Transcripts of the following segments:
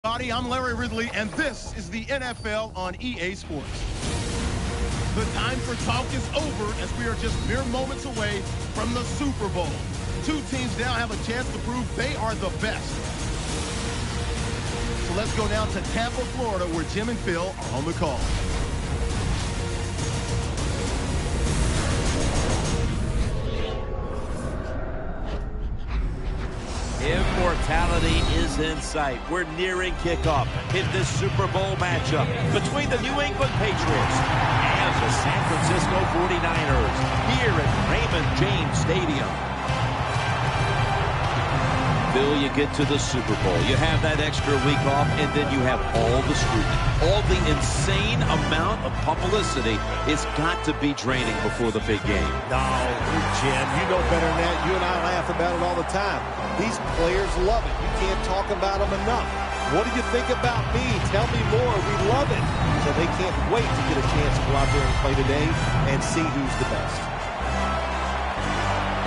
I'm Larry Ridley, and this is the NFL on EA Sports. The time for talk is over as we are just mere moments away from the Super Bowl. Two teams now have a chance to prove they are the best. So let's go down to Tampa, Florida, where Jim and Phil are on the call. Immortality is in sight. We're nearing kickoff in this Super Bowl matchup between the New England Patriots and the San Francisco 49ers here at Raymond James Stadium. Phil, you get to the Super Bowl. You have that extra week off, and then you have all the scrutiny. All the insane amount of publicity. It's got to be draining before the big game. No, Jim, you know better than that. You and I laugh about it all the time. These players love it. You can't talk about them enough. What do you think about me? Tell me more. We love it. So they can't wait to get a chance to go out there and play today and see who's the best.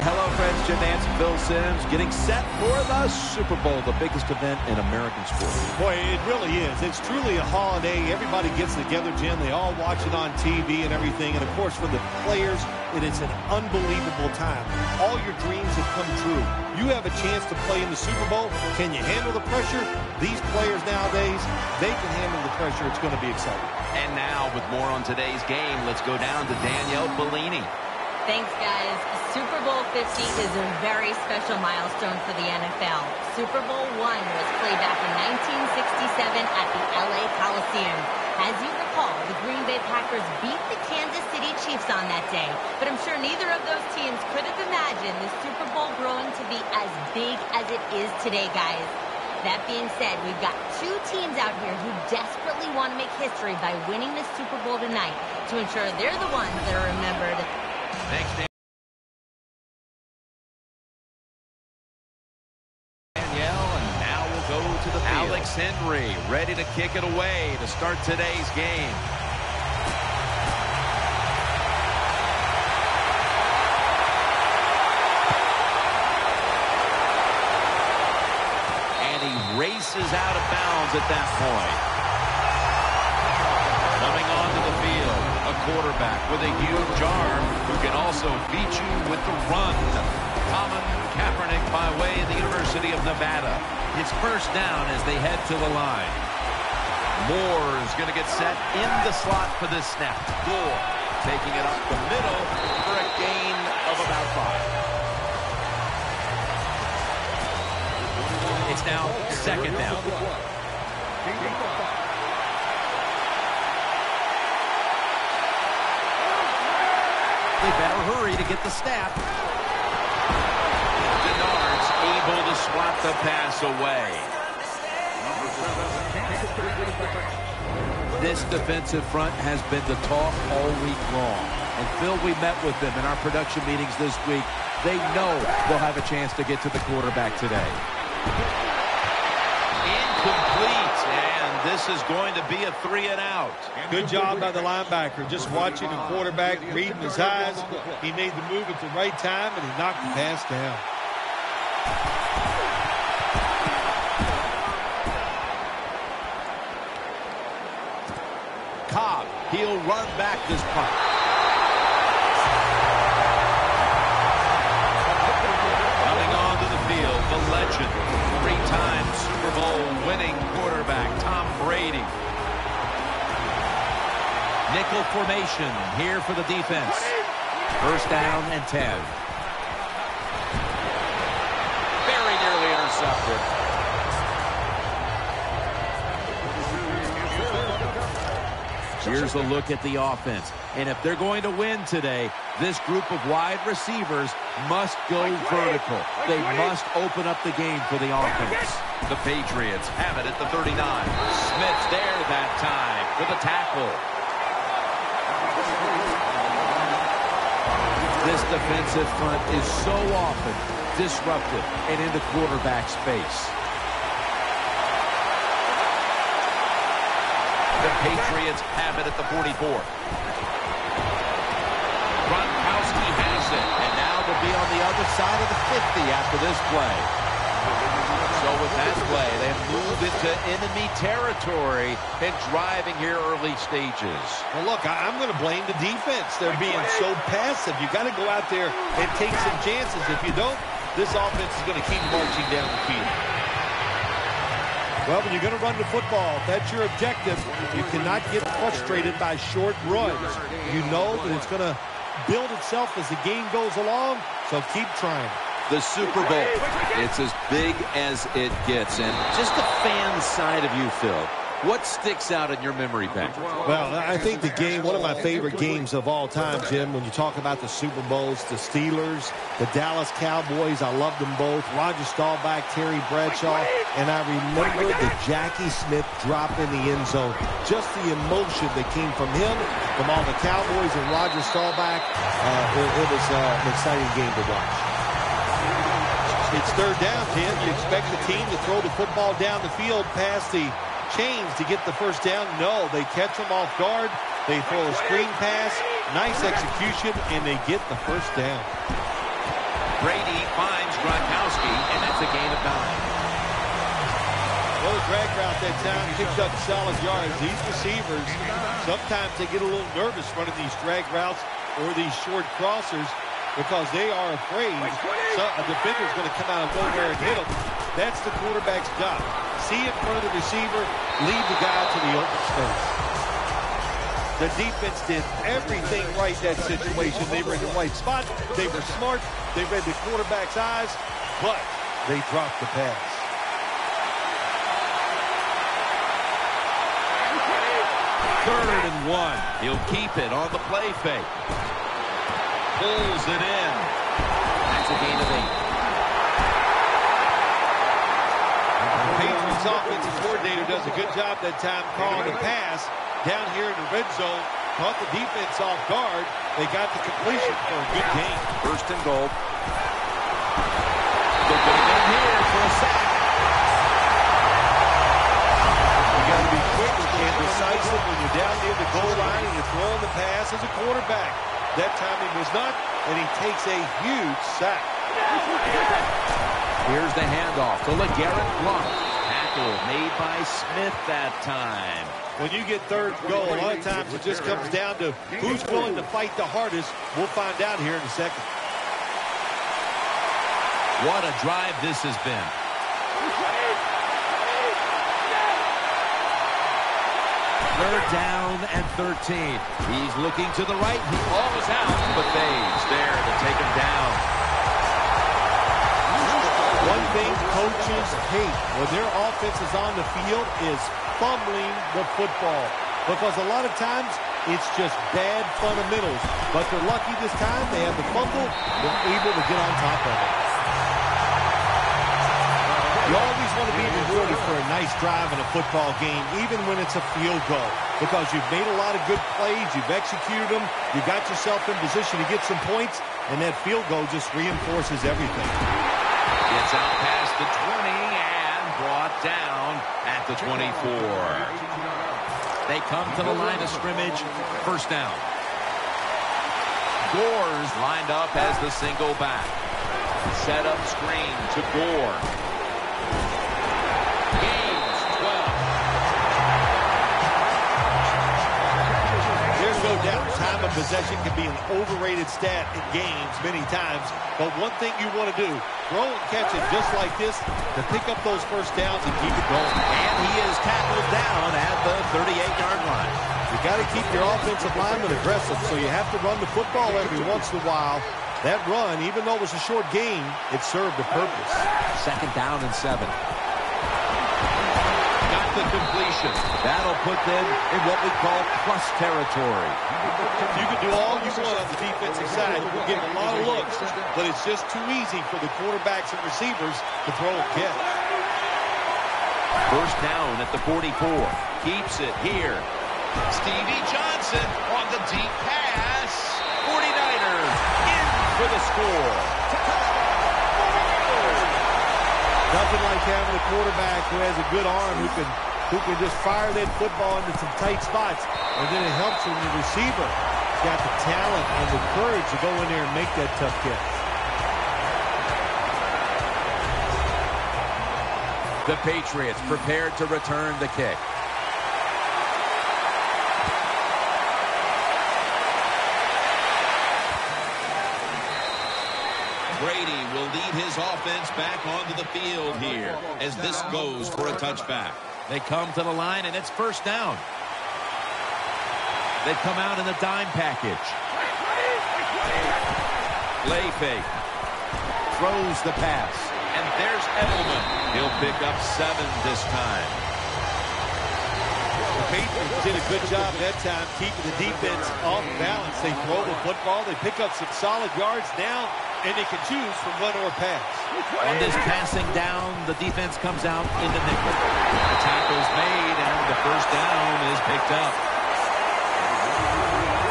Hello, friends. Jim Nance and Phil Simms getting set for the Super Bowl, the biggest event in American sports. Boy, it really is. It's truly a holiday. Everybody gets together, Jim. They all watch it on TV and everything. And, of course, for the players, it is an unbelievable time. All your dreams have come true. You have a chance to play in the Super Bowl. Can you handle the pressure? These players nowadays, they can handle the pressure. It's going to be exciting. And now, with more on today's game, let's go down to Danielle Bellini. Thanks, guys. Super Bowl 50 is a very special milestone for the NFL. Super Bowl I was played back in 1967 at the LA Coliseum. As you recall, the Green Bay Packers beat the Kansas City Chiefs on that day. But I'm sure neither of those teams could have imagined the Super Bowl growing to be as big as it is today, guys. That being said, we've got two teams out here who desperately want to make history by winning the Super Bowl tonight to ensure they're the ones that are remembered. Thanks, Danielle, and now we'll go to the field. Alex Henry ready to kick it away to start today's game. And he races out of bounds at that point. Coming onto the field, a quarterback with a huge arm who can also beat you with the run. Colin Kaepernick by way of the University of Nevada. It's first down as they head to the line. Moore is going to get set in the slot for this snap. Gore taking it up the middle for a gain of about 5. It's now second down. They better hurry to get the snap. Denard's able to swat the pass away. This defensive front has been the talk all week long. And Phil, we met with them in our production meetings this week. They know they'll have a chance to get to the quarterback today. Incomplete, and this is going to be a 3-and-out. Good job by the linebacker, just watching the quarterback, reading his eyes. He made the move at the right time, and he knocked the pass down. Cobb, he'll run back this punt. Coming onto the field, the legend, three-time Super Bowl winning quarterback, Tom Brady. Nickel formation here for the defense. First down and 10. Very nearly intercepted. Here's a look at the offense. And if they're going to win today, this group of wide receivers must go vertical. They must open up the game for the offense. The Patriots have it at the 39. Smith's there that time for the tackle. This defensive front is so often disruptive and in the quarterback space. The Patriots have it at the 44. Gronkowski has it, and now they'll be on the other side of the 50 after this play. So with that play, they move it into enemy territory and driving here early stages. Well, look, I'm going to blame the defense. They're being so passive. You got to go out there and take some chances. If you don't, this offense is going to keep marching down the field. Well, when you're going to run the football, if that's your objective, you cannot get frustrated by short runs. You know that it's going to build itself as the game goes along, so keep trying. The Super Bowl, it's as big as it gets. And just the fan side of you, Phil, what sticks out in your memory bank? Well, I think the game, one of my favorite games of all time, Jim, when you talk about the Super Bowls, the Steelers, the Dallas Cowboys, I loved them both. Roger Staubach, Terry Bradshaw, and I remember the Jackie Smith drop in the end zone. Just the emotion that came from him, from all the Cowboys and Roger Staubach. It was an exciting game to watch. It's third down, Jim. You expect the team to throw the football down the field past the chains to get the first down. No, they catch them off guard. They throw a screen pass. Nice execution, and they get the first down. Brady finds Gronkowski, and that's a gain of 9. Well, the drag route that time picked up solid yards. These receivers, sometimes they get a little nervous running these drag routes or these short crossers, because they are afraid a defender's going to come out of nowhere and hit them. That's the quarterback's job. See in front of the receiver, lead the guy to the open space. The defense did everything right in that situation. They were in the right spot. They were smart. They read the quarterback's eyes, but they dropped the pass. Third and 1. He'll keep it on the play fake. Pulls it in. That's a gain of 8. The Patriots offensive coordinator does a good job that time calling the pass down here in the red zone. Caught the defense off guard. They got the completion for a good game. First and goal. They're going to go here for a sack. You got to be quick and decisive when you're down near the goal line and you're throwing the pass as a quarterback. That time he was not, and he takes a huge sack. Here's the handoff to LeGarrette Blount. Tackle made by Smith that time. When you get third and goal, a lot of times it just comes down to who's willing to fight the hardest. We'll find out here in a second. What a drive this has been. Third down and 13. He's looking to the right. He Ball is out, but Bayes there to take him down. One thing coaches hate when their offense is on the field is fumbling the football. Because a lot of times it's just bad fundamentals. But they're lucky this time. They have the fumble. They're able to get on top of it. You always want to be rewarded for a nice drive in a football game, even when it's a field goal, because you've made a lot of good plays, you've executed them, you got yourself in position to get some points, and that field goal just reinforces everything. Gets out past the 20 and brought down at the 24. They come to the line of scrimmage. First down. Gore's lined up as the single back. Set up screen to Gore. Gains 12. There's no doubt time of possession can be an overrated stat in games many times, but one thing you want to do, throw and catch it just like this to pick up those first downs and keep it going. And he is tackled down at the 38-yard line. You got to keep your offensive lineman aggressive, so you have to run the football every once in a while. That run, even though it was a short game, it served a purpose. Second down and 7. Got the completion. That'll put them in what we call plus territory. You can do all you want on the defensive side. You're getting a lot of looks, but it's just too easy for the quarterbacks and receivers to throw and catch. First down at the 44. Keeps it here. Stevie Johnson on the deep pass. 49ers in for the score. Nothing like having a quarterback who has a good arm who can just fire that football into some tight spots. And then it helps when the receiver has got the talent and the courage to go in there and make that tough catch. The Patriots prepared to return the kick. Brady will lead his offense back onto the field here as this goes for a touchback. They come to the line, and it's first down. They come out in the dime package. Play fake. Throws the pass. And there's Edelman. He'll pick up 7 this time. The Patriots did a good job that time keeping the defense off balance. They throw the football. They pick up some solid yards now, and they can choose from run or pass. On this passing down, the defense comes out in the nickel. The tackle's made, and the first down is picked up.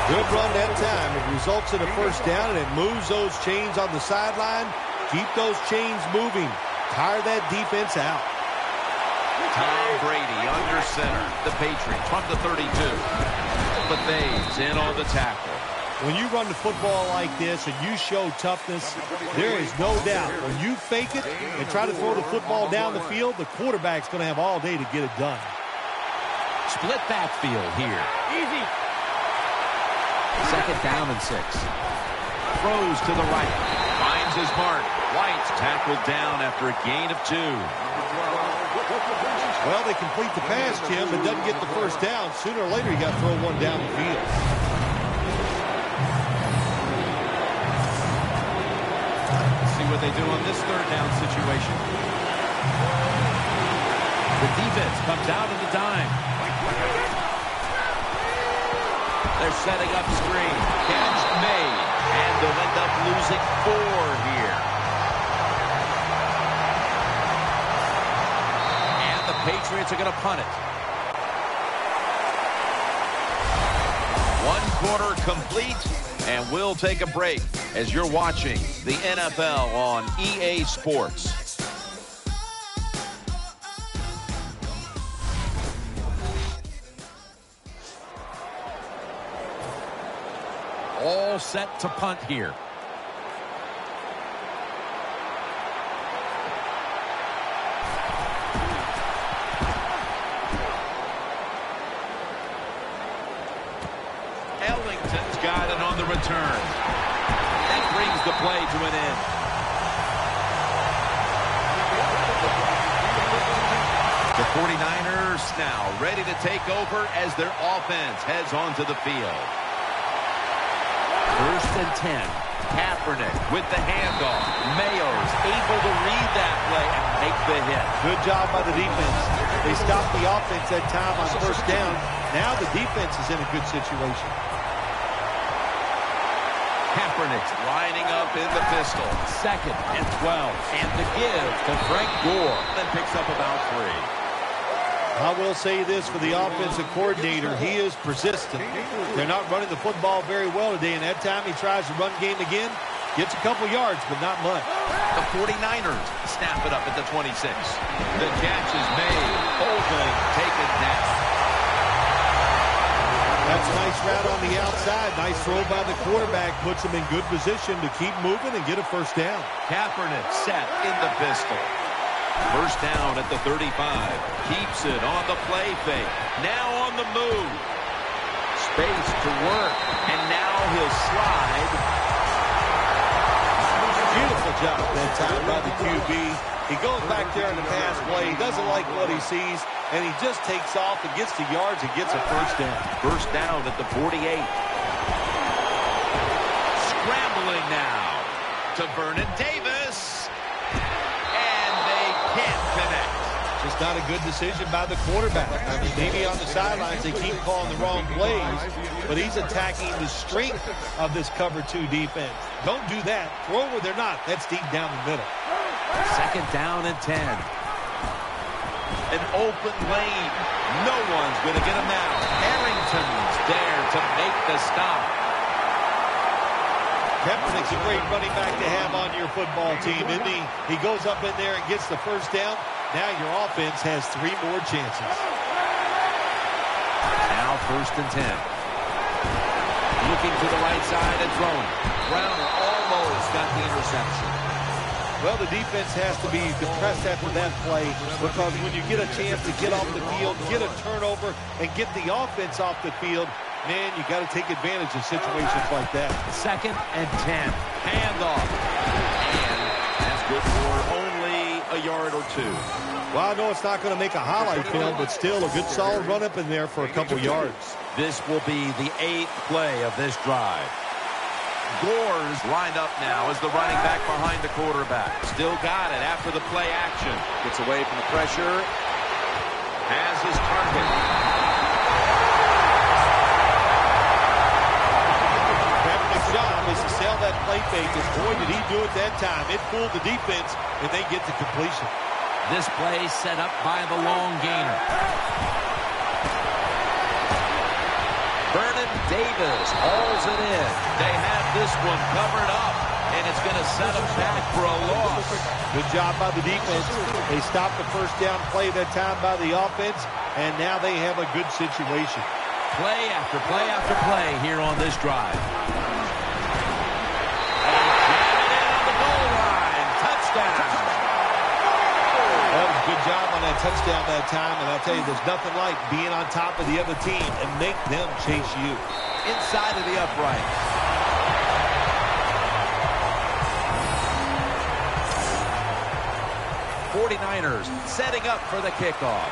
Good run that time. It results in a first down, and it moves those chains on the sideline. Keep those chains moving. Tire that defense out. Tom Brady under center. The Patriots from the 32. Bethaves in on the tackle. When you run the football like this and you show toughness, there is no doubt. When you fake it and try to throw the football down the field, the quarterback's going to have all day to get it done. Split backfield here. Easy. Second down and 6. Throws to the right. Finds his mark. White's tackled down after a gain of 2. Well, they complete the pass, Jim, but doesn't get the first down. Sooner or later, you got to throw one down the field. See what they do on this third down situation. The defense comes out of the dime. They're setting up screen. Catch made. And they'll end up losing 4 here. And the Patriots are going to punt it. 1 quarter complete, and we'll take a break as you're watching the NFL on EA Sports. All set to punt here. Ellington's got it on the return. That brings the play to an end. The 49ers now ready to take over as their offense heads onto the field. First and 10. Kaepernick with the handoff. Mayo's able to read that play and make the hit. Good job by the defense. They stopped the offense that time on first down. Now the defense is in a good situation. Kaepernick's lining up in the pistol. Second and 12. And the give to Frank Gore. That picks up about 3. I will say this for the offensive coordinator. He is persistent. They're not running the football very well today, and that time he tries to run game again. Gets a couple yards, but not much. The 49ers snap it up at the 26. The catch is made. Holden taken down. That's a nice route on the outside. Nice throw by the quarterback. Puts him in good position to keep moving and get a first down. Kaepernick set in the pistol. First down at the 35. Keeps it on the play fake. Now on the move. Space to work. And now he'll slide. Beautiful job that time by the QB. He goes back there in the pass play. He doesn't like what he sees. And he just takes off and gets the yards and gets a first down. First down at the 48. Scrambling now to Vernon Davis. And they can't connect. Just not a good decision by the quarterback. I mean, maybe on the sidelines they keep calling the wrong plays, but he's attacking the strength of this cover 2 defense. Don't do that. Throw where they're not. That's deep down the middle. Second down and 10. An open lane. No one's going to get him out. Harrington's there to make the stop. Kaepernick's a great running back to have on your football team, isn't he? He goes up in there and gets the first down. Now your offense has 3 more chances. Now first and 10. Looking to the right side and throwing. Browner almost got the interception. Well, the defense has to be depressed after that play because when you get a chance to get off the field, get a turnover, and get the offense off the field, man, you got to take advantage of situations like that. 2nd and 10. Handoff. And that's good for only a yard or 2. Well, I know it's not going to make a highlight film, but still a good solid run up in there for a couple yards. This will be the 8th play of this drive. Gore's lined up now as the running back behind the quarterback. Still got it after the play action. Gets away from the pressure. Has his target. Kaepernick's job is to sell that play fake, and boy, did he do it that time. It fooled the defense, and they get the completion. This play set up by the long gainer. Vernon Davis hauls it in. They have this one covered up, and it's going to set them back for a loss. Good job by the defense. They stopped the first down play that time by the offense, and now they have a good situation. Play after play after play here on this drive. And jam it in on the goal line. Touchdown. That was a good job on that touchdown that time, and I'll tell you, there's nothing like being on top of the other team and make them chase you. Inside of the upright. '49ers setting up for the kickoff.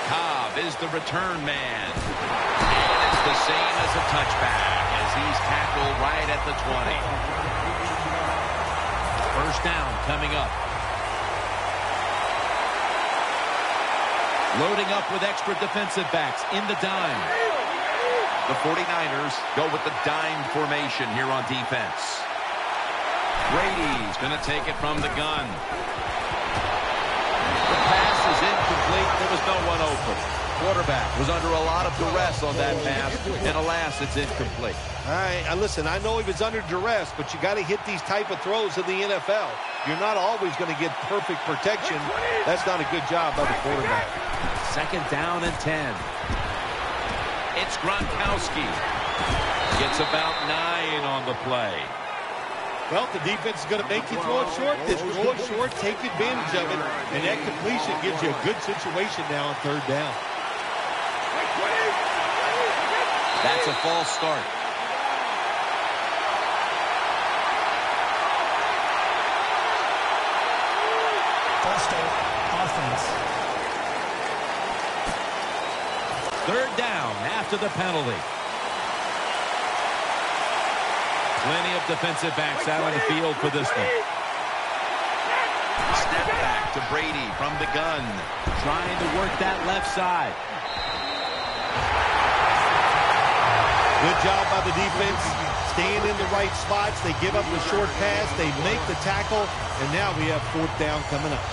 Cobb is the return man. And it's the same as a touchback as he's tackled right at the 20. First down coming up. Loading up with extra defensive backs in the dime. The 49ers go with the dime formation here on defense. Brady's going to take it from the gun. The pass is incomplete. There was no one open. Quarterback was under a lot of duress on that pass, and alas, it's incomplete. All right, listen, I know he was under duress, but you got to hit these type of throws in the NFL. You're not always going to get perfect protection. That's not a good job by the quarterback. 2nd down and 10. It's Gronkowski. Gets about 9 on the play. Well, if the defense is going to make you throw it short, then throw it short, take advantage of it, and that completion gives you a good situation now on 3rd down. That's a false start. False start, offense. 3rd down after the penalty. Plenty of defensive backs out on the field for this one. Snap back to Brady from the gun. Trying to work that left side. Good job by the defense. Staying in the right spots. They give up the short pass. They make the tackle. And now we have 4th down coming up.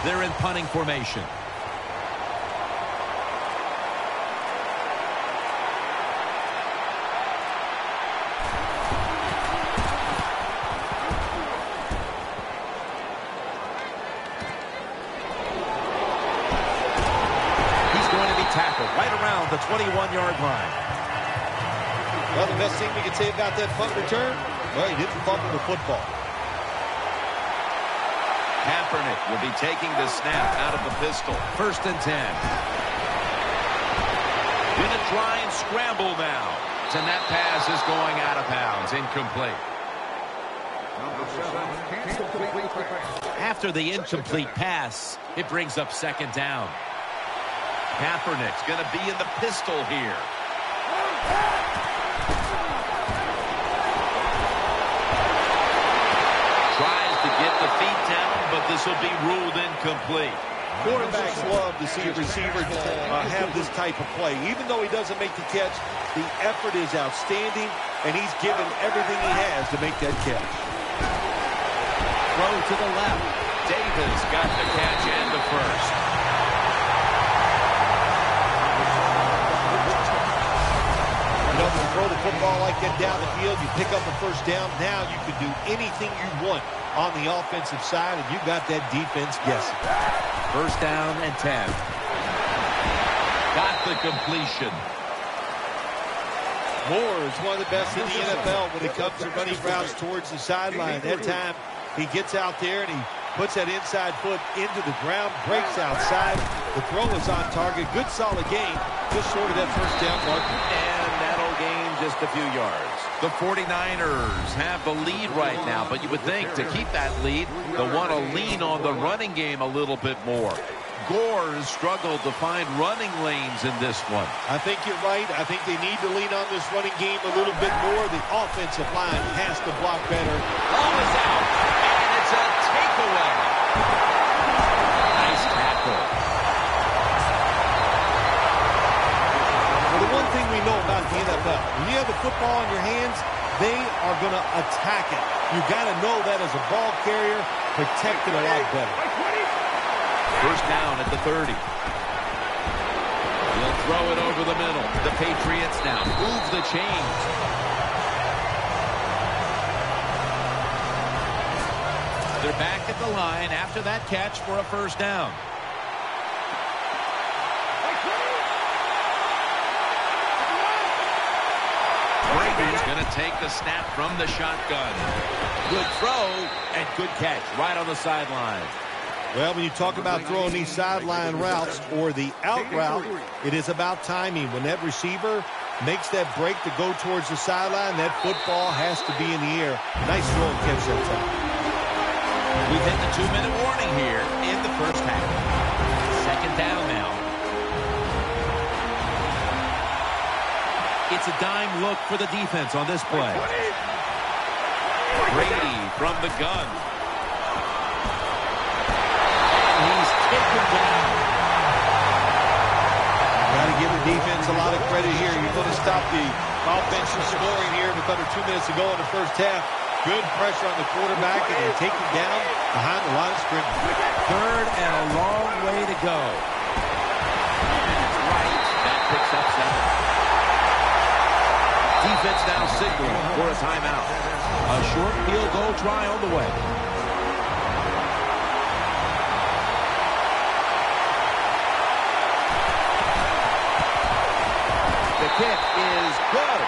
They're in punting formation. Tackled right around the 21-yard line. Well, the best thing we can say about that punt return, well, he didn't fumble the football. Kaepernick will be taking the snap out of the pistol. 1st and 10. Gonna try and scramble now. And that pass is going out of bounds. Incomplete. After the incomplete pass, it brings up 2nd down. Kaepernick's going to be in the pistol here. Tries to get the feet down, but this will be ruled incomplete. Quarterbacks love to see a receiver have this type of play. Even though he doesn't make the catch, the effort is outstanding, and he's given everything he has to make that catch. Throw to the left. Davis got the catch and the first. You know, when you throw the football like that down the field, you pick up a first down. Now you can do anything you want on the offensive side, and you got that defense guessing. 1st down and 10. Got the completion. Moore is one of the best in the NFL when it comes to running routes towards the sideline. That time he gets out there and he puts that inside foot into the ground, breaks outside. The throw is on target. Good, solid game. Just short of that first down marker. And that'll gain just a few yards. The 49ers have the lead right now, but you would think to keep that lead, they'll want to lean on the running game a little bit more. Gore struggled to find running lanes in this one. I think you're right. I think they need to lean on this running game a little bit more. The offensive line has to block better. Ball is out, and it's a takeaway. Nice tackle. Well, the one thing we know about the NFL, when you have the football in your hands, they are going to attack it. You got to know that as a ball carrier, protect it a lot better. First down at the 30. He'll throw it over the middle. The Patriots now move the chains. They're back at the line after that catch for a first down. Brady's going to take the snap from the shotgun. Good throw and good catch right on the sideline. Well, when you talk about throwing these sideline routes or the out route, it is about timing. When that receiver makes that break to go towards the sideline, that football has to be in the air. Nice throw and catch that time. We've hit the 2-minute warning here in the first half. Second down now. It's a dime look for the defense on this play. Brady from the gun. He's taken down. Got to give the defense a lot of credit here. You're going to stop the offense from scoring here with under 2 minutes to go in the first half. Good pressure on the quarterback, and they take him down behind the line of scrimmage. Third and a long way to go. Right. That picks up 7. Defense now signaling for a timeout. A short field goal try on the way. The kick is good.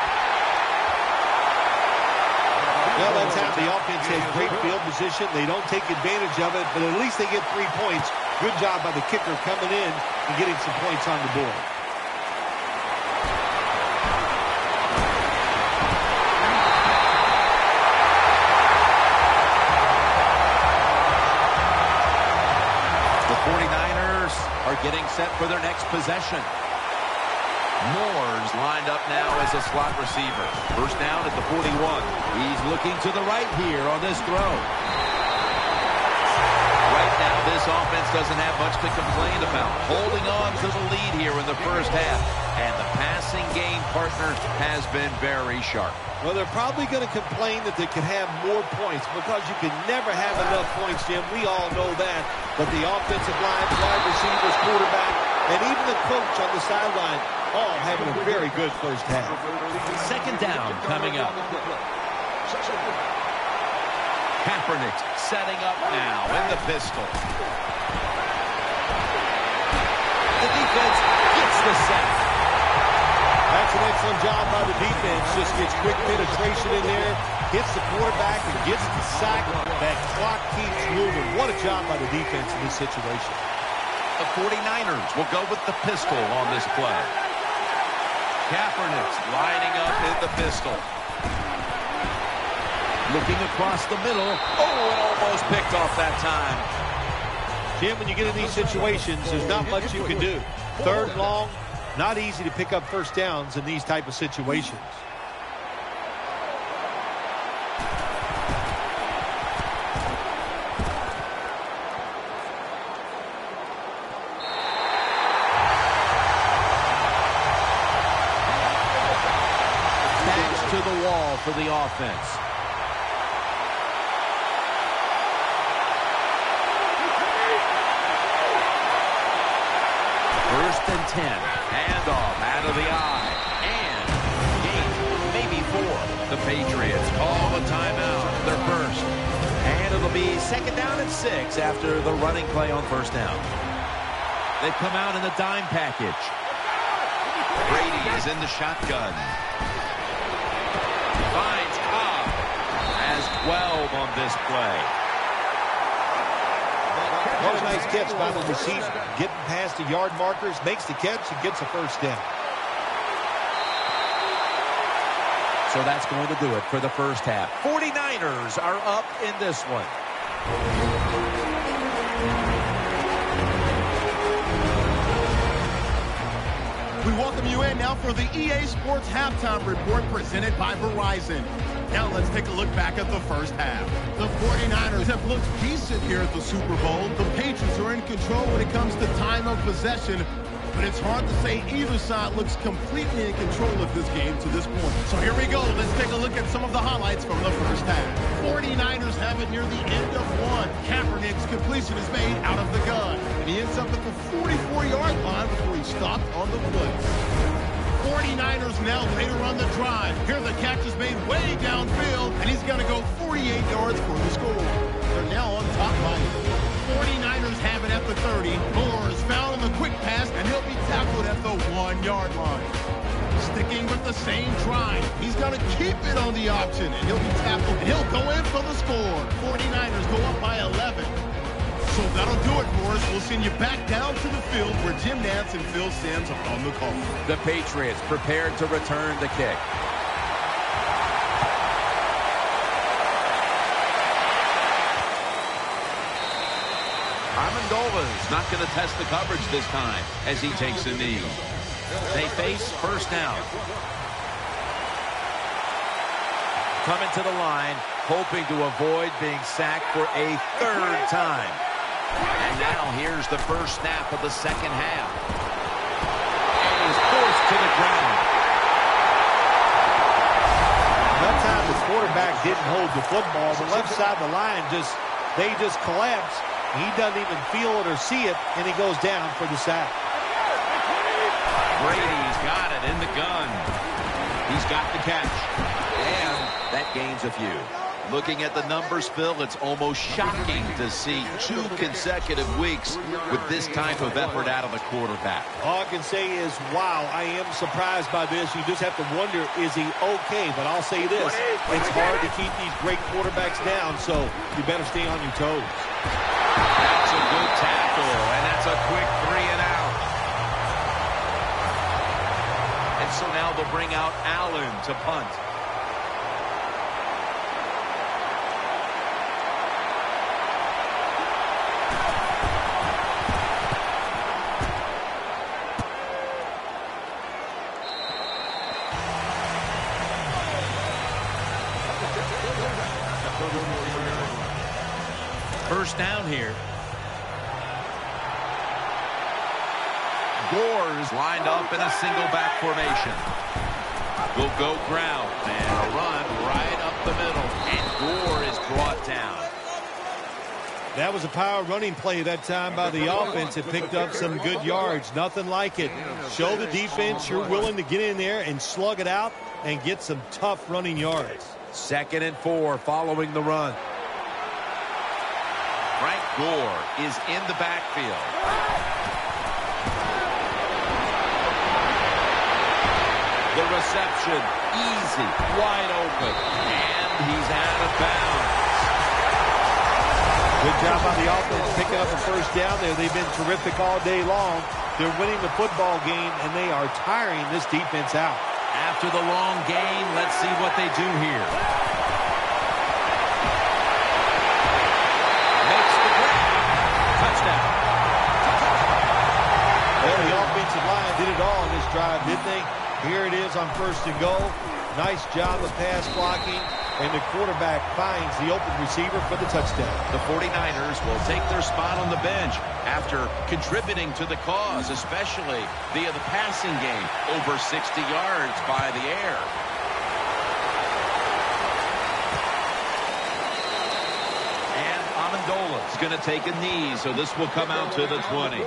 Well, that time the offense has great field position. They don't take advantage of it, but at least they get 3 points. Good job by the kicker coming in and getting some points on the board. The 49ers are getting set for their next possession. Moore's lined up now as a slot receiver. First down at the 41. He's looking to the right here on this throw. Right now, this offense doesn't have much to complain about. Holding on to the lead here in the first half. And the passing game partner has been very sharp. Well, they're probably going to complain that they can have more points because you can never have enough points, Jim. We all know that. But the offensive line, wide receivers, quarterback, and even the coach on the sideline all having a very good first half. Second down coming up. Kaepernick setting up now in the pistol. The defense gets the sack. That's an excellent job by the defense. Just gets quick penetration in there, hits the quarterback, and gets the sack. That clock keeps moving. What a job by the defense in this situation. The 49ers will go with the pistol on this play. Kaepernick's lining up in the pistol. Looking across the middle. Oh, it almost picked off that time. Jim, when you get in these situations, there's not much you can do. Third and long, not easy to pick up first downs in these type of situations. To the wall for the offense. First and 10. Handoff out of the eye. And gain maybe 4. The Patriots call a timeout. Their first. And it'll be second down and 6 after the running play on first down. They come out in the dime package. Brady is in the shotgun. 12 on this play. What a nice catch by the receiver. Getting past the yard markers, makes the catch, and gets a first down. So that's going to do it for the first half. 49ers are up in this one. We welcome you in now for the EA Sports Halftime Report presented by Verizon. Now let's take a look back at the first half. The 49ers have looked decent here at the Super Bowl. The Patriots are in control when it comes to time of possession, but it's hard to say either side looks completely in control of this game to this point. So here we go. Let's take a look at some of the highlights from the first half. 49ers have it near the end of one. Kaepernick's completion is made out of the gun, and he ends up at the 44-yard line before he stopped on the blitz. 49ers now later on the drive. Here the catch is made way downfield, and he's going to go 48 yards for the score. They're now on top by 49ers have it at the 30. Moore is found on the quick pass, and he'll be tackled at the 1-yard line. Sticking with the same drive. He's going to keep it on the option, and he'll be tackled, and he'll go in for the score. 49ers go up by 11. So that'll do it for us. We'll send you back down to the field where Jim Nance and Phil Simms are on the call. The Patriots prepared to return the kick. Amendola's not going to test the coverage this time as he takes a knee. They face first down. Coming to the line, hoping to avoid being sacked for a third time. And now here's the first snap of the second half. And he's forced to the ground. That time the quarterback didn't hold the football. The left side of the line they just collapse. He doesn't even feel it or see it, and he goes down for the sack. Brady's got it in the gun. He's got the catch. And that gains a few. Looking at the numbers, Phil, it's almost shocking to see 2 consecutive weeks with this type of effort out of the quarterback. All I can say is, wow, I am surprised by this. You just have to wonder, is he okay? But I'll say this, it's hard to keep these great quarterbacks down, so you better stay on your toes. That's a good tackle, and that's a quick 3 and out. And so now they'll bring out Allen to punt. First down here. Gore's lined up in a single back formation. Will go ground and a run right up the middle. And Gore is brought down. That was a power running play that time by the offense. It picked up some good yards. Nothing like it. Show the defense you're willing to get in there and slug it out and get some tough running yards. 2nd and 4 following the run. Frank Gore is in the backfield. The reception, easy, wide open, and he's out of bounds. Good job by the offense picking up a first down there. They've been terrific all day long. They're winning the football game, and they are tiring this defense out. After the long game, let's see what they do here. Touchdown. Well, the offensive line did it all in this drive, didn't they? Here it is on 1st and goal. Nice job of pass blocking, and the quarterback finds the open receiver for the touchdown. The 49ers will take their spot on the bench after contributing to the cause, especially via the passing game, over 60 yards by the air. Amendola's going to take a knee, so this will come out to the 20.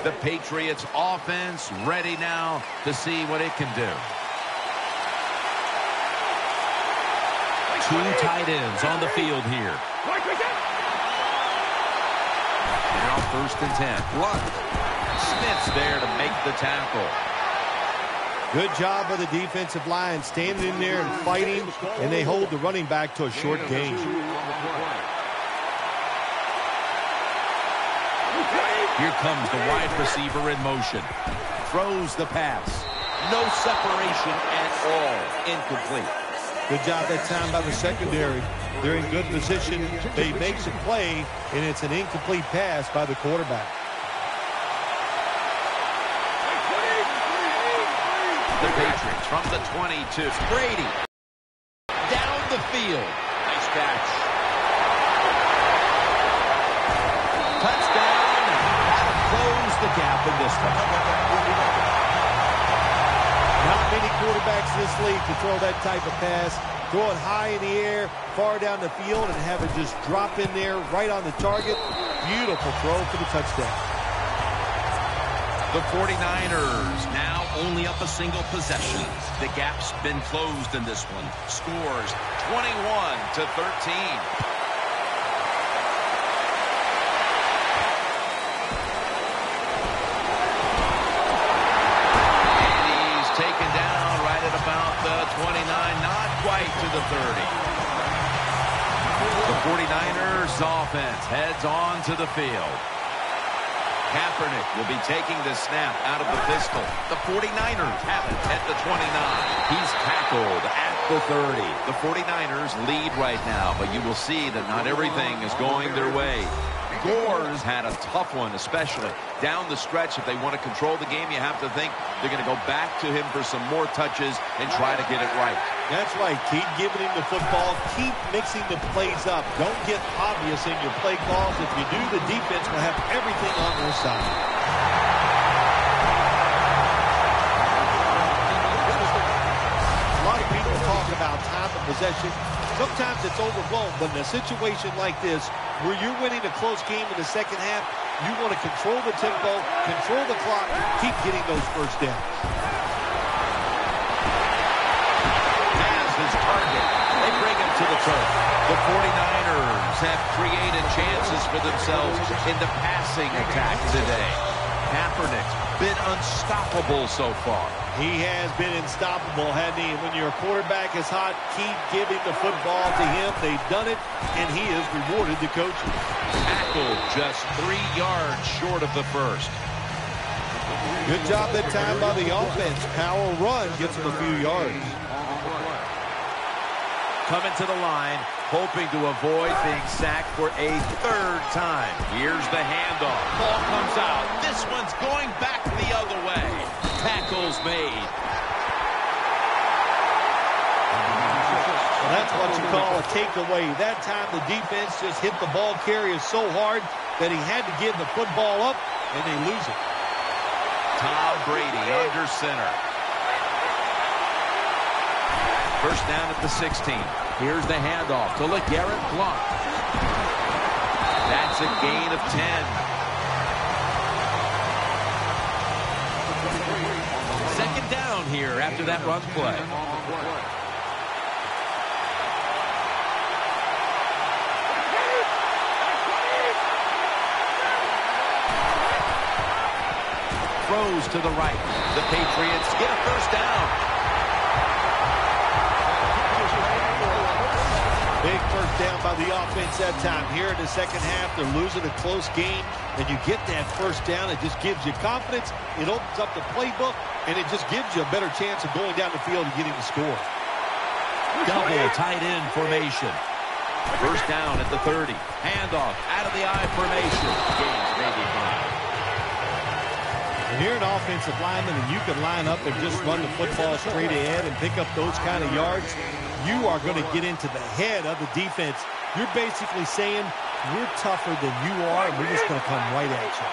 The Patriots offense ready now to see what it can do. 2 tight ends on the field here. Now 1st and 10. Run. Smith's there to make the tackle. Good job by the defensive line, standing in there and fighting, and they hold the running back to a short gain. Here comes the wide receiver in motion. Throws the pass. No separation at all. Incomplete. Good job that time by the secondary. They're in good position. They make a play, and it's an incomplete pass by the quarterback. The Patriots from the 22. Brady. Down the field. Nice catch. Touchdown. Close the gap in this one. Not many quarterbacks in this league can throw that type of pass. Throw it high in the air, far down the field, and have it just drop in there right on the target. Beautiful throw for the touchdown. The 49ers now only up a single possession. The gap's been closed in this one. Scores 21-13. About the 29, not quite to the 30. The 49ers offense heads on to the field. Kaepernick will be taking the snap out of the pistol. The 49ers have it at the 29. He's tackled at the 30. The 49ers lead right now, but you will see that not everything is going their way. Gore's had a tough one, especially down the stretch. If they want to control the game, you have to think they're going to go back to him for some more touches and try to get it right. That's right. Keep giving him the football. Keep mixing the plays up. Don't get obvious in your play calls. If you do, the defense will have everything on their side. A lot of people talk about time of possession. Sometimes it's overblown, but in a situation like this, where you're winning a close game in the second half, you want to control the tempo, control the clock, keep getting those first downs. Has his target. They bring him to the turf. The 49ers have created chances for themselves in the passing attack today. Kaepernick's been unstoppable so far. He has been unstoppable, hasn't he? When your quarterback is hot, keep giving the football to him. They've done it, and he has rewarded the coaches. Tackled just 3 yards short of the first. Good job that time by the offense. Power run gets him a few yards. Coming to the line, hoping to avoid being sacked for a third time. Here's the handoff. Ball comes out. This one's going back the other way. Tackles made. Well, that's what you call a takeaway. That time the defense just hit the ball carrier so hard that he had to give the football up, and they lose it. Tom Brady under center. First down at the 16. Here's the handoff to LeGarrette Blount. That's a gain of 10. Second down here after that run play. Throws to the right. The Patriots get a first down. Big first down by the offense that time. Here in the second half, they're losing a close game, and you get that first down. It just gives you confidence. It opens up the playbook, and it just gives you a better chance of going down the field and getting the score. Double tight end formation. First down at the 30. Handoff out of the I formation. Gains maybe 5. When you're an offensive lineman and you can line up and just run the football straight ahead and pick up those kind of yards, you are going to get into the head of the defense. You're basically saying, we're tougher than you are, and we're just going to come right at you.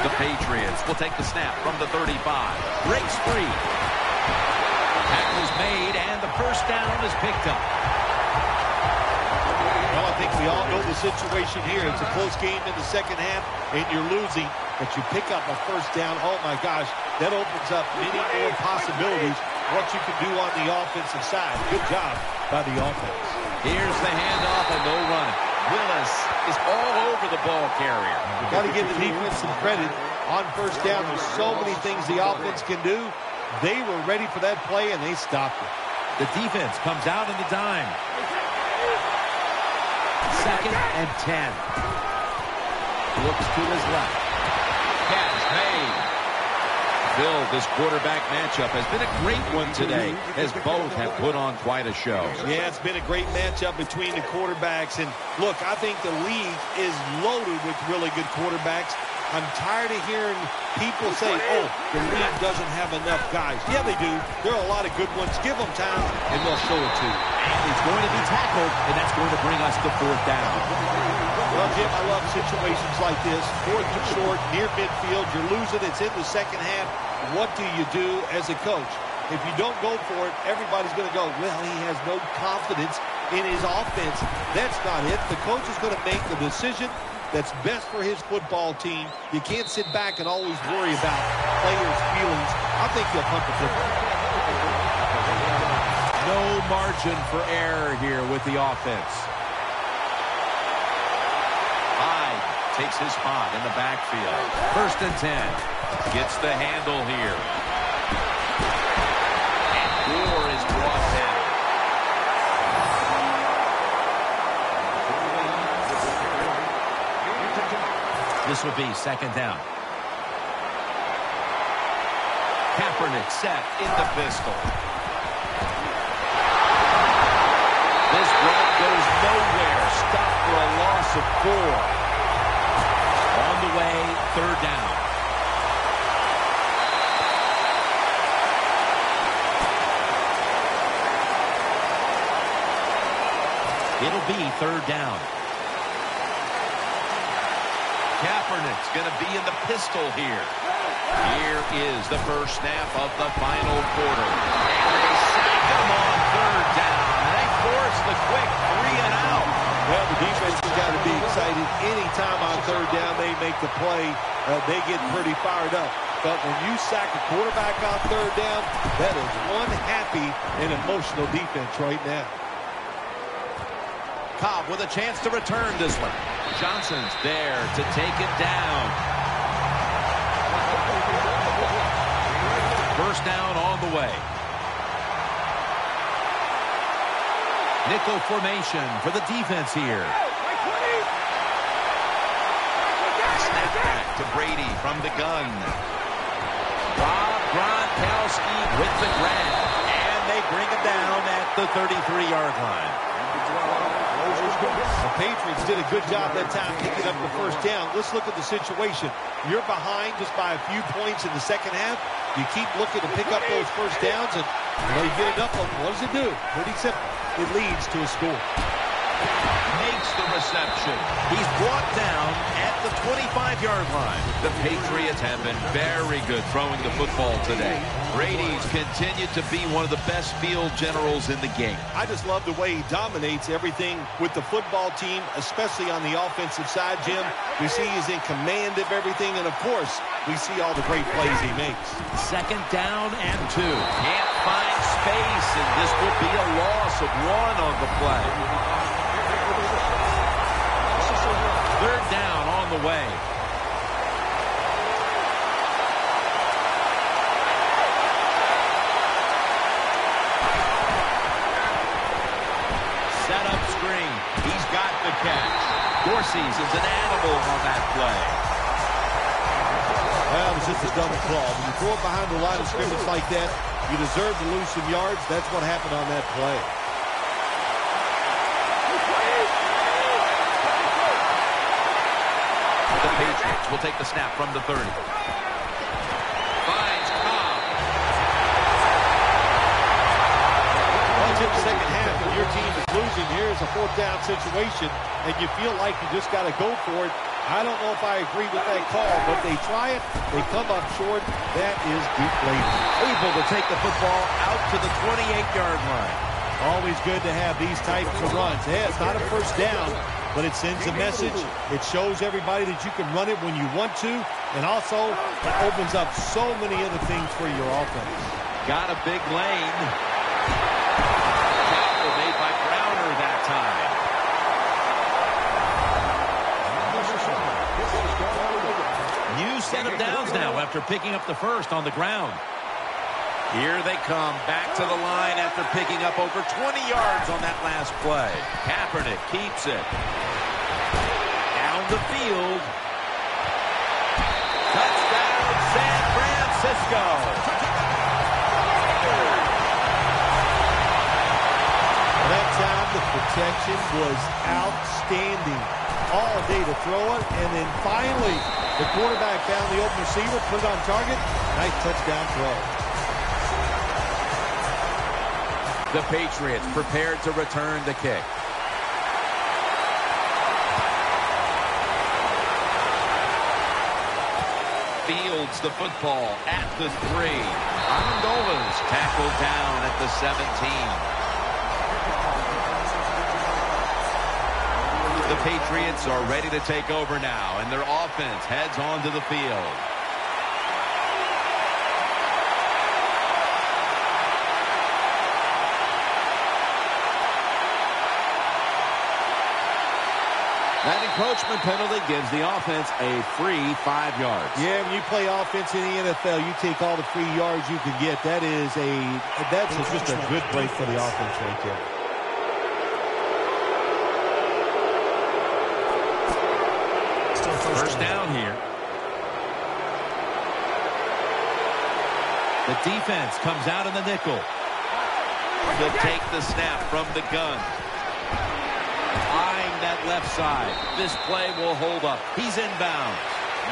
The Patriots will take the snap from the 35. Breaks free. Tackle's made, and the first down is picked up. Well, I think we all know the situation here. It's a close game in the second half, and you're losing, but you pick up a first down. Oh, my gosh, that opens up many more possibilities what you can do on the offensive side. Good job by the offense. Here's the handoff and no running. Willis is all over the ball carrier. Got to give the defense some credit on first down. There's so many things the offense can do. They were ready for that play, and they stopped it. The defense comes out in the dime. 2nd and 10. Looks to his left. Catch made. Phil, this quarterback matchup has been a great one today, as both have put on quite a show. Yeah, it's been a great matchup between the quarterbacks. And look, I think the league is loaded with really good quarterbacks. I'm tired of hearing people say, oh, the league doesn't have enough guys. Yeah, they do. There are a lot of good ones. Give them time, and they'll show it to you. And he's going to be tackled, and that's going to bring us to 4th down. Well, Jim, I love situations like this. 4th and short, near midfield. You're losing. It's in the second half. What do you do as a coach? If you don't go for it, everybody's going to go, well, he has no confidence in his offense. That's not it. The coach is going to make the decision that's best for his football team. You can't sit back and always worry about players' feelings. I think he'll punt the football. No margin for error here with the offense. Hyde takes his spot in the backfield. 1st and 10. Gets the handle here. And Gore is brought down. This will be 2nd down. Kaepernick set in the pistol. This run goes nowhere. Stopped for a loss of 4. On the way, 3rd down. It'll be 3rd down. Kaepernick's going to be in the pistol here. Here is the first snap of the final quarter. And they sack him on 3rd down. And they force the quick 3 and out. Well, the defense has got to be excited. Anytime on 3rd down they make the play, they get pretty fired up. But when you sack a quarterback on 3rd down, that is one happy and emotional defense right now. Cobb with a chance to return this one. Johnson's there to take it down. 1st down on the way. Nickel formation for the defense here. Snap back to Brady from the gun. Rob Gronkowski with the grab. And they bring him down at the 33-yard line. The Patriots did a good job that time picking up the 1st down. Let's look at the situation. You're behind just by a few points in the second half. You keep looking to pick up those 1st downs, and you get enough of them. What does it do? Pretty simple. It leads to a score. Makes the reception. He's brought down at the 25-yard line. The Patriots have been very good throwing the football today. Brady's continued to be one of the best field generals in the game. I just love the way he dominates everything with the football team, especially on the offensive side, Jim. We see he's in command of everything, and of course, we see all the great plays he makes. 2nd down and 2. Can't find space, and this will be a loss of 1 on the play. 3rd down on the way. Set up screen. He's got the catch. Dorsey's is an animal on that play. Well, it was just a double claw. When you throw it behind the line of scrimmage like that, you deserve to lose some yards. That's what happened on that play. The Patriots will take the snap from the 30. Finds Cobb. Well, it's in the second half, and your team is losing. Here's a 4th down situation, and you feel like you just got to go for it. I don't know if I agree with that call, but they try it. They come up short. That is deflating. Able to take the football out to the 28-yard line. Always good to have these types of runs. Yeah, it's not a 1st down, but it sends a message. It shows everybody that you can run it when you want to, and also it opens up so many other things for your offense. Got a big lane. Tackle made by Browner that time. New set of downs now after picking up the 1st on the ground. Here they come back to the line after picking up over 20 yards on that last play. Kaepernick keeps it. Down the field. Touchdown, San Francisco. That time, the protection was outstanding. All day to throw it, and then finally, the quarterback found the open receiver, put it on target. Nice touchdown throw. The Patriots prepared to return the kick. Fields the football at the 3. Amendola's tackled down at the 17. The Patriots are ready to take over now, and their offense heads onto the field. That encroachment penalty gives the offense a free 5 yards. Yeah, when you play offense in the NFL, you take all the free yards you can get. That's just a good break for the offense right there. First down here. The defense comes out in the nickel. They'll take the snap from the gun. Eyeing that left side. This play will hold up. He's inbound.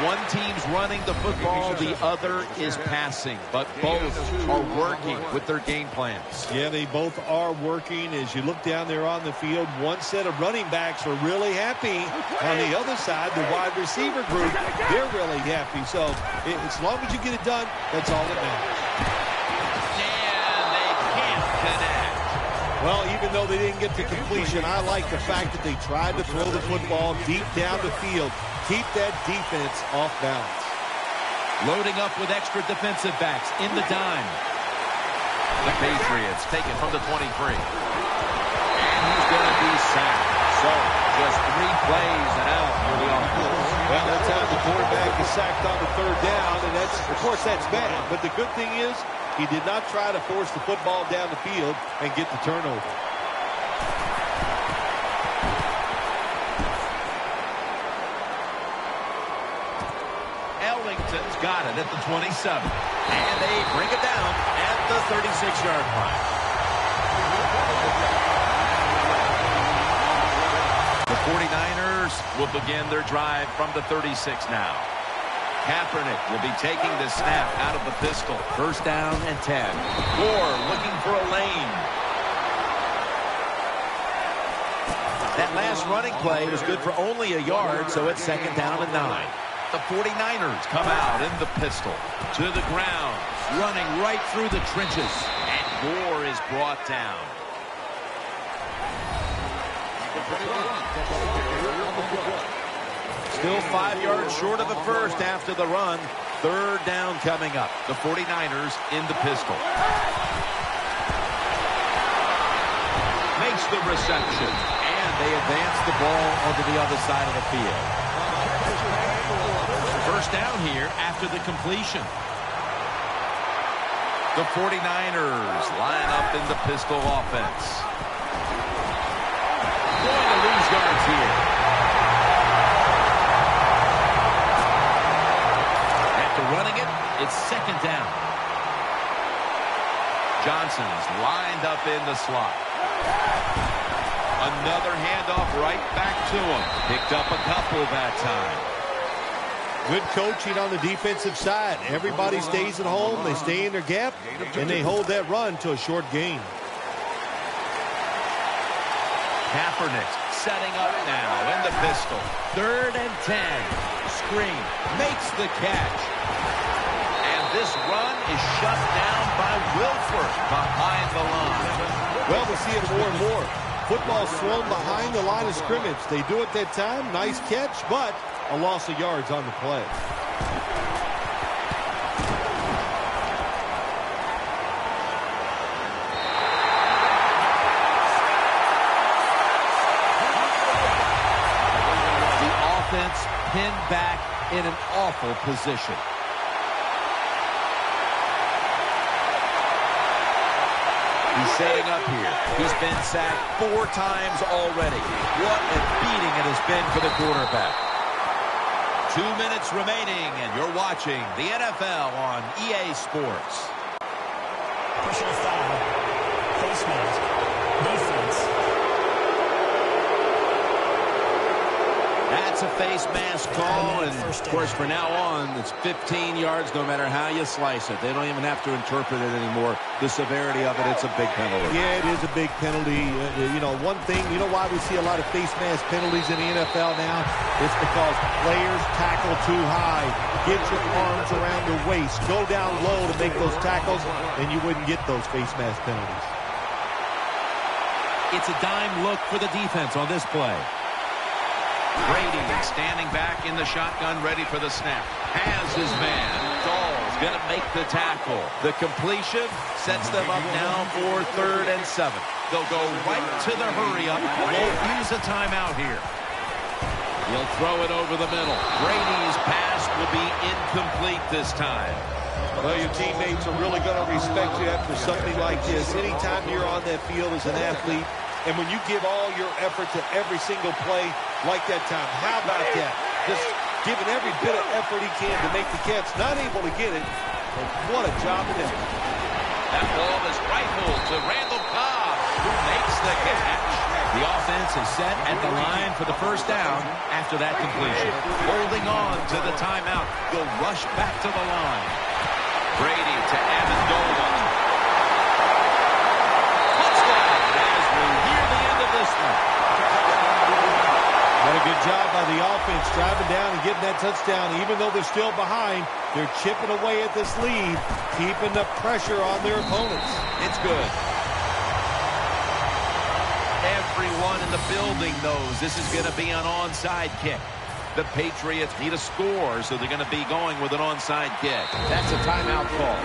One team's running the football, the other is passing, but both are working with their game plans. Yeah, they both are working. As you look down there on the field, one set of running backs are really happy. On the other side, the wide receiver group, they're really happy. So as long as you get it done, that's all that matters. And they can't connect. Well, even though they didn't get to completion, I like the fact that they tried to throw the football deep down the field. Keep that defense off balance. Loading up with extra defensive backs in the dime. The Patriots take it from the 23. And he's going to be sacked. So, just 3 plays and out for the offense. Well, that's how the quarterback is sacked on the 3rd down, and of course, that's bad. But the good thing is, he did not try to force the football down the field and get the turnover. Ellington's got it at the 27. And they bring it down at the 36-yard line. The 49ers will begin their drive from the 36 now. Kaepernick will be taking the snap out of the pistol. First down and 10. Gore looking for a lane. That last running play was good for only a yard, so it's 2nd down and 9. The 49ers come out in the pistol. To the ground. Running right through the trenches. And Gore is brought down. Still 5 yards short of a first after the run. 3rd down coming up. The 49ers in the pistol. Makes the reception. And they advance the ball onto the other side of the field. First down here after the completion. The 49ers line up in the pistol offense. Going to lose yards here. After running it, it's 2nd down. Johnson's lined up in the slot. Another handoff right back to him. Picked up a couple that time. Good coaching on the defensive side. Everybody stays at home. They stay in their gap, and they hold that run to a short gain. Kaepernick setting up now in the pistol. 3rd and 10. Screen. Makes the catch. And this run is shut down by Wilford behind the line. Well, we see it more and more. Football's thrown behind the line of scrimmage. They do it that time. Nice catch, but a loss of yards on the play. The offense pinned back in an awful position. setting up here. He's been sacked 4 times already. What a beating it has been for the quarterback. 2 minutes remaining, and you're watching the NFL on EA Sports. Personal foul. Face mask. Defense. That's a face mask call, and of course, for now on, it's 15 yards no matter how you slice it. They don't even have to interpret it anymore. The severity of it, it's a big penalty. Yeah, it is a big penalty. You know, one thing, you know why we see a lot of face mask penalties in the NFL now? It's because players tackle too high. Get your arms around the waist. Go down low to make those tackles, and you wouldn't get those face mask penalties. It's a dime look for the defense on this play. Brady standing back in the shotgun, ready for the snap. Has his man. Dahl's going to make the tackle. The completion sets them up now for 3rd and 7. They'll go right to the hurry up. Won't use a timeout here. He'll throw it over the middle. Brady's pass will be incomplete this time. Well, your teammates are really going to respect you after something like this. Anytime you're on that field as an athlete, and when you give all your effort to every single play like that time, how about that? Just giving every bit of effort he can to make the catch. Not able to get it, but what a job it is. That ball is rifled to Randall Cobb, who makes the catch. The offense is set at the line for the first down after that completion. Holding on to the timeout. They'll rush back to the line. Brady to Amendola. What a good job by the offense driving down and getting that touchdown. Even though they're still behind, they're chipping away at this lead, keeping the pressure on their opponents. It's good. Everyone in the building knows this is going to be an onside kick. The Patriots need a score, so they're going to be going with an onside kick. That's a timeout call.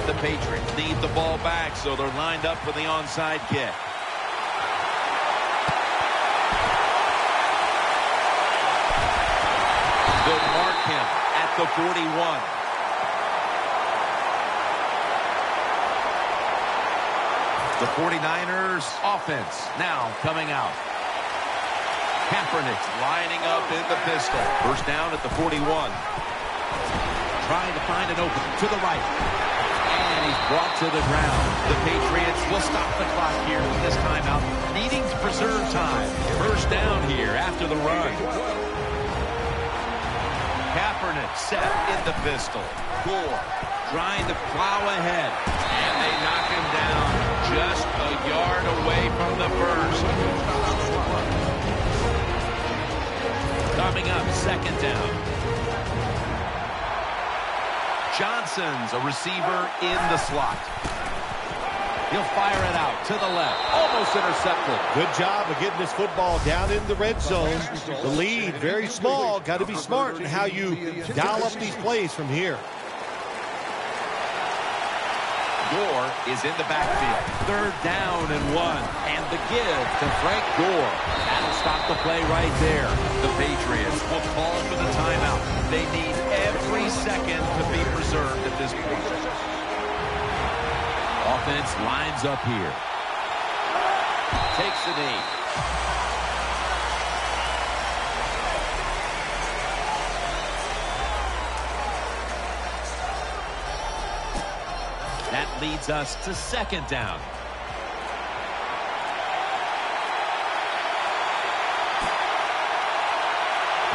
The Patriots need the ball back, so they're lined up for the onside kick. They'll mark him at the 41. The 49ers offense now coming out. Kaepernick lining up in the pistol. First down at the 41. Trying to find an opening to the right. And he's brought to the ground. The Patriots will stop the clock here with this timeout, needing to preserve time. First down here after the run. Kaepernick set in the pistol. Gore trying to plow ahead. And they knock him down just a yard away from the first. Coming up, second down. Johnson's a receiver in the slot. He'll fire it out to the left. Almost intercepted. Good job of getting this football down in the red zone. The lead, very small. Got to be smart in how you dial up these plays from here. Gore is in the backfield. Third down and 1. And the give to Frank Gore. That'll stop the play right there. The Patriots will call for the timeout. They need every second to be preserved at this point. Offense lines up here. Takes the knee. That leads us to second down.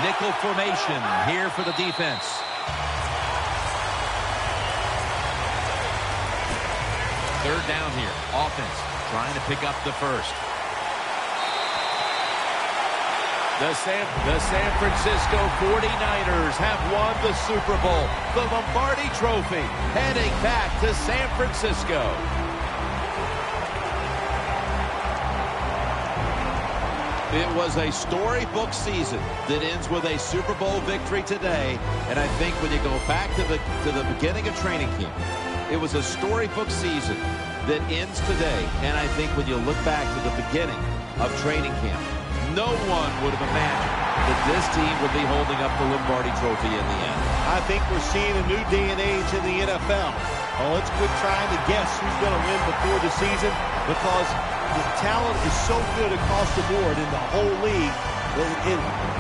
Nickel formation here for the defense. Third down here. Offense trying to pick up the first. The San Francisco 49ers have won the Super Bowl. The Lombardi Trophy heading back to San Francisco. It was a storybook season that ends with a Super Bowl victory today. And I think when you go back to the beginning of training camp, it was a storybook season that ends today. And I think when you look back to the beginning of training camp, no one would have imagined that this team would be holding up the Lombardi Trophy in the end. I think we're seeing a new day and age in the NFL. Well, let's quit trying to guess who's going to win before the season, because the talent is so good across the board in the whole league.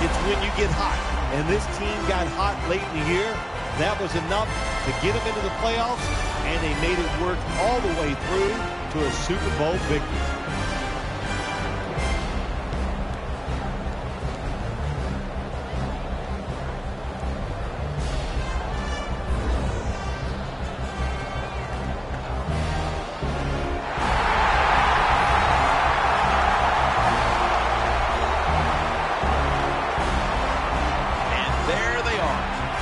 It's when you get hot. And this team got hot late in the year. That was enough to get them into the playoffs, and they made it work all the way through to a Super Bowl victory.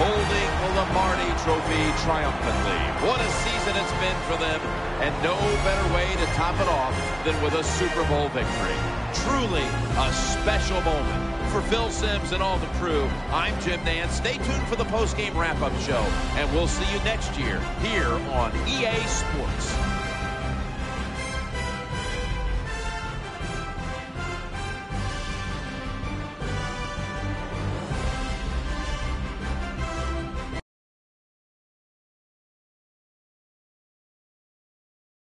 Holding the Lombardi Trophy triumphantly. What a season it's been for them, and no better way to top it off than with a Super Bowl victory. Truly a special moment. For Phil Simms and all the crew, I'm Jim Nance. Stay tuned for the post-game wrap-up show, and we'll see you next year here on EA Sports.